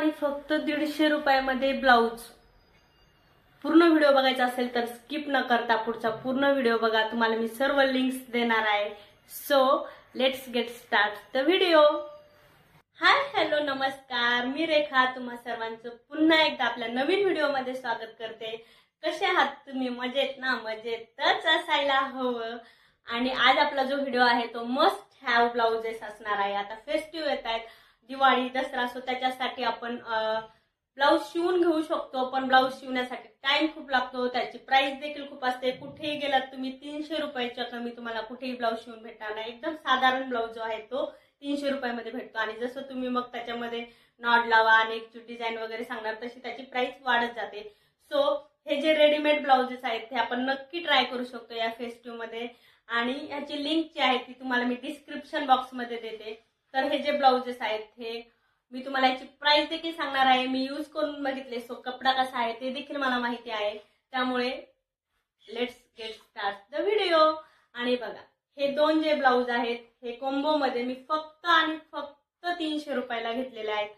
आणि फक्त 150 रुपयामध्ये ब्लाउज। पूर्ण व्हिडिओ बघायचा असेल तर स्किप न करता पुढचा पूर्ण व्हिडिओ बघा, तुम्हाला मी सर्व लिंक्स देणार आहे। So let's get start the video. Hi hello नमस्कार, मी रेखा तुम्हा सर्वांचं पुन्हा एकदा आपल्या नवीन व्हिडिओमध्ये स्वागत करते। कसे आहात तुम्ही? मजेत ना? मजेतच असायला हवं। आणि आज आपला जो व्हिडिओ आहे तो मस्ट हॅव ब्लाउजेस असणार आहे। आता फेस्टिव्ह येत आहेत, दिवाळी दसरा, सो त्याच्यासाठी आपण ब्लाउज शिवून घेऊ शकतो, पण ब्लाउज शिवण्यासाठी टाइम खूप लागतो, त्याची प्राइस देखील खूप असते। कुठेही गेलात तुम्ही 300 रुपयाच्या कमी तुम्हाला कुठेही ब्लाउज शिवून भेटणार नाही। एकदम साधारण ब्लाउज जो आहे तो 300 रुपयामध्ये भेटतो आणि जसं तुम्ही मग त्याच्यामध्ये नॉट लावा, नेकची डिझाईन वगैरे सांगणार तशी त्याची प्राइस वाढत जाते। सो हे जे रेडीमेड ब्लाउजेस आहेत ते आपण नक्की ट्राय करू शकतो या फेस्टिव्ह मध्ये, आणि याची लिंक जी आहे ती तुम्हाला मी डिस्क्रिप्शन बॉक्स मध्ये देते। तर हे जे ब्लाउजेस आहेत हे मी तुम्हाला याची प्राइस देखील सांगणार आहे। मी यूज करून बघितले, सो कपडा कसा आहे ते देखील मला माहिती आहे। त्यामुळे let's get start the video. आणि बघा, हे दोन जे ब्लाउज आहेत हे कॉम्बो मध्ये मी फक्त आणि फक्त 300 रुपयाला घेतलेले आहेत।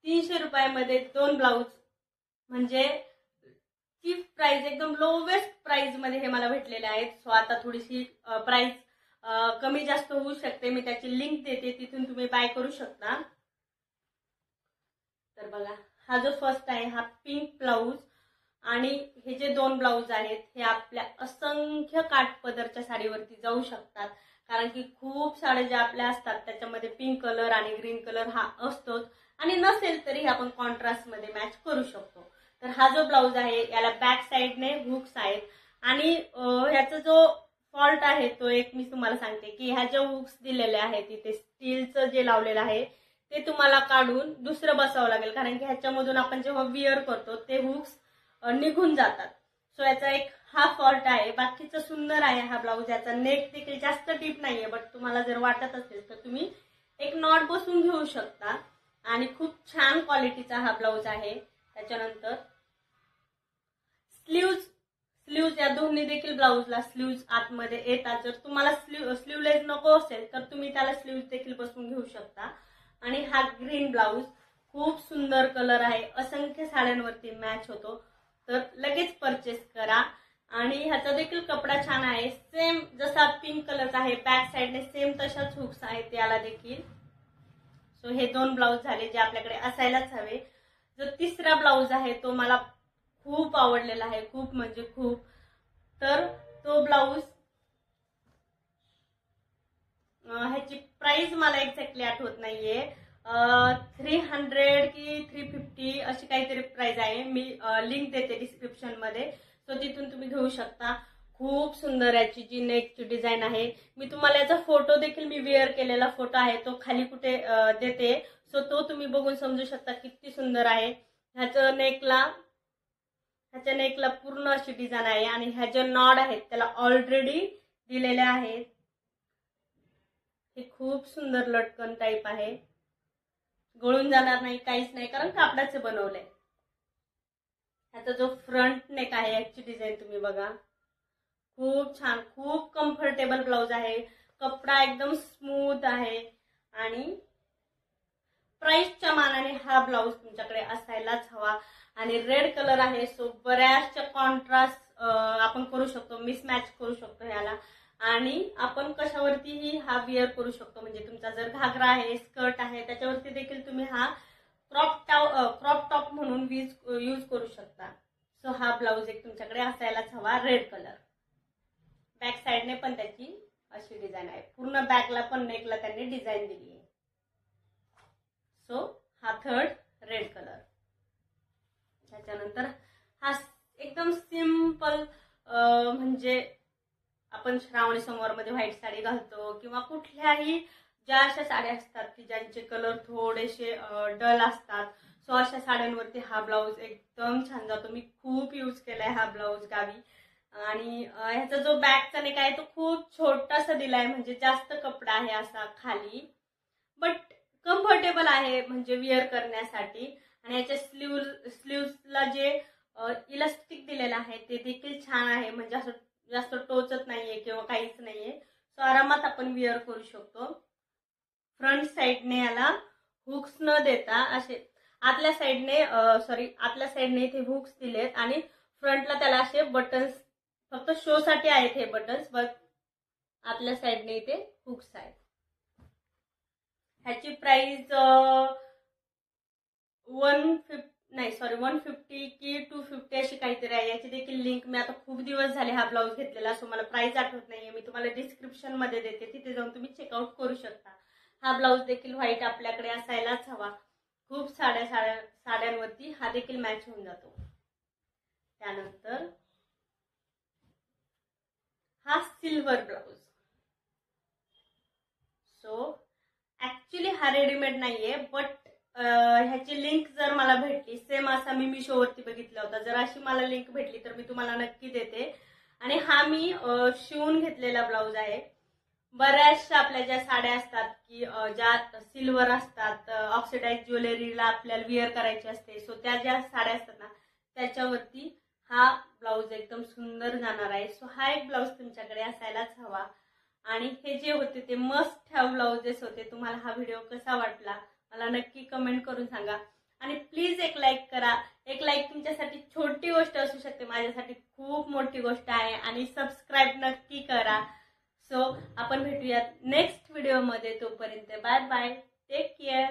300 रुपयामध्ये दोन ब्लाउज म्हणजे चीप प्राइस, एकदम लोवेस्ट प्राइस मध्ये हे मला भेटलेले आहेत। सो आता थोडीशी प्राइस कमी जास्त होऊ शकते, मी त्याची लिंक देते, तिथून तुम्ही बाय करू शकता। तर बघा, हा जो फर्स्ट आहे हा पिंक ब्लाउज, आणि हे जे दोन ब्लाउज आहेत हे आपल्या असंख्य काठपदरच्या साडीवरती जाऊ शकतात, कारण की खूप साड्या ज्या आपल्या असतात त्याच्यामध्ये पिंक कलर आणि ग्रीन कलर हा असतोच, आणि नसेल तरी आपण कॉन्ट्रास्ट मध्ये मॅच करू शकतो। तर हा जो ब्लाउज आहे याला बॅक साइडने हुक्स आहेत, आणि ह्याचा जो फॉल्ट आहे तो एक मी तुम्हाला सांगते की ह्या ज्या हुक्स दिलेले आहेत तिथे स्टीलचं जे लावलेलं आहे ते तुम्हाला काढून दुसरं बसावं लागेल, कारण की ह्याच्यामधून आपण जेव्हा विअर करतो ते हुक्स निघून जातात। सो याचा एक हा फॉल्ट आहे। बाकीचं सुंदर आहे हा ब्लाउज, याचा नेक देखील जास्त डीप नाहीये, बट तुम्हाला जर वाटत असेल तर तुम्ही एक नॉट बसून घेऊ शकता, आणि खूप छान क्वालिटीचा हा ब्लाउज आहे। त्याच्यानंतर स्लीव्ज या दोन्ही देखील ब्लाउजला स्लीव्ज आतमध्ये येतात। जर तुम्हाला स्लीवलेस नको असेल तर तुम्ही त्याला स्लीव्ज देखील बसवून घेऊ शकता। आणि हा ग्रीन ब्लाउज खूप सुंदर कलर आहे, असंख्य साड्यांवरती मॅच होतो, तर लगेच परचेस करा। आणि ह्याचा देखील कपडा छान आहे, सेम जसा पिंक कलरचा आहे बॅक साइडने सेम तशाच हुक्स आहेत याला देखील। सो हे दोन ब्लाउज झाले जे आपल्याकडे असायलाच हवे। जो तिसरा ब्लाउज आहे तो मला खूप आवडलेला आहे, खूप म्हणजे खूप। तर तो ब्लाउज ह्याची प्राइस मला एक्झॅक्टली आठवत नाहीये, 300 की 350 अशी काहीतरी प्राइस आहे। मी लिंक देते डिस्क्रिप्शन मध्ये, सो तिथून तुम्ही घेऊ शकता। खूप सुंदर याची जी नेकची डिझाईन आहे, मी तुम्हाला याचा फोटो देखील मी वेअर केलेला फोटो आहे तो खाली कुठे देते, सो तो तुम्ही बघून समजू शकता किती सुंदर आहे। ह्याच्या नेकला पूर्ण अशी डिझाईन आहे, आणि ह्या ज्या नॉड आहेत त्याला ऑलरेडी दिलेल्या आहेत। हे खूप सुंदर लटकन टाइप आहे, गळून जाणार नाही, काहीच नाही, कारण कापडाचे बनवलंय। ह्याचा जो फ्रंट नेक आहे याची डिझाईन तुम्ही बघा, खूप छान, खूप कम्फर्टेबल ब्लाउज आहे। कपडा एकदम स्मूथ आहे, आणि प्राइसच्या मानाने हा ब्लाउज तुमच्याकडे असायलाच हवा। आणि रेड कलर आहे, सो बऱ्याचशा कॉन्ट्रास्ट आपण करू शकतो, मिसमॅच करू शकतो ह्याला, आणि आपण कशावरतीही हा विअर करू शकतो। म्हणजे तुमचा जर घागरा आहे, स्कर्ट आहे, त्याच्यावरती देखील तुम्ही हा क्रॉप टॉप म्हणून यूज करू शकता। सो हा ब्लाउज एक तुमच्याकडे असायलाच हवा, रेड कलर। बॅक साइडने पण त्याची अशी डिझाईन आहे, पूर्ण बॅकला पण नेकला त्यांनी डिझाईन दिली आहे। सो हा थर्ड रेड कलर। त्याच्यानंतर हा एकदम सिंपल, म्हणजे आपण श्रावणी सोमवार मध्ये व्हाईट साडी घालतो, किंवा कुठल्याही ज्या अशा साड्या असतात की ज्यांचे कलर थोडेसे डल असतात, सो अशा साड्यांवरती हा ब्लाउज एकदम छान जातो। मी खूप यूज केलाय हा ब्लाउज गावी। आणि ह्याचा जो बॅकचा नेक आहे तो खूप छोटासा दिलाय, म्हणजे जास्त कपडा आहे असा खाली, बट कम्फर्टेबल आहे म्हणजे विअर करण्यासाठी। आणि याच्या स्लीव्सला जे इलास्टिक दिलेलं आहे ते देखील छान आहे, म्हणजे असं जास्त टोचत नाहीये किंवा काहीच नाहीये, सो आरामात आपण विअर करू शकतो। फ्रंट साइडने याला हुक्स न देता असे आतल्या साईडने इथे हुक्स दिलेत आणि फ्रंटला त्याला असे बटन्स फक्त शो साठी आहेत हे बटन्स, बट आतल्या साईडने इथे हुक्स आहेत. ह्याची प्राइस 150 की 250 अशी काहीतरी आहे. याची देखील लिंक मी आता खूप दिवस झाले हा ब्लाऊज घेतलेला, सो मला प्राइस आठवत नाहीये. मी तुम्हाला डिस्क्रिप्शन मध्ये देते, तिथे जाऊन तुम्ही चेकआउट करू शकता. हा ब्लाऊज देखील व्हाईट आपल्याकडे असायलाच हवा. खूप साड्यांवरती हा देखील मॅच होऊन जातो. त्यानंतर हा सिल्वर ब्लाऊज. सो ऍक्च्युली हा रेडीमेड नाहीये, बट ह्याची लिंक जर मला भेटली, सेम असा मी मिशोवरती बघितला होता, जर अशी मला लिंक भेटली तर मी तुम्हाला नक्की देते. आणि हा मी शिवून घेतलेला ब्लाऊज आहे. बऱ्याचशा आपल्या ज्या साड्या असतात की ज्या सिल्वर असतात, ऑक्सिडाइज ज्वेलरीला आपल्याला विअर करायची असते, सो त्या ज्या साड्या असतात ना त्याच्यावरती हा ब्लाऊज एकदम सुंदर जाणार आहे. सो हा एक ब्लाऊज तुमच्याकडे असायलाच हवा. आणि हे जे होते ते मस्ट हॅव ब्लाउजेस होते. तुम्हाला हा व्हिडिओ कसा वाटला मला नक्की कमेंट करून सांगा. आणि प्लीज एक लाईक करा. एक लाईक तुमच्यासाठी छोटी गोष्ट असू शकते, माझ्यासाठी खूप मोठी गोष्ट आहे. आणि सबस्क्राईब नक्की करा. सो आपण भेटूयात नेक्स्ट व्हिडिओमध्ये. तोपर्यंत बाय बाय, टेक केअर.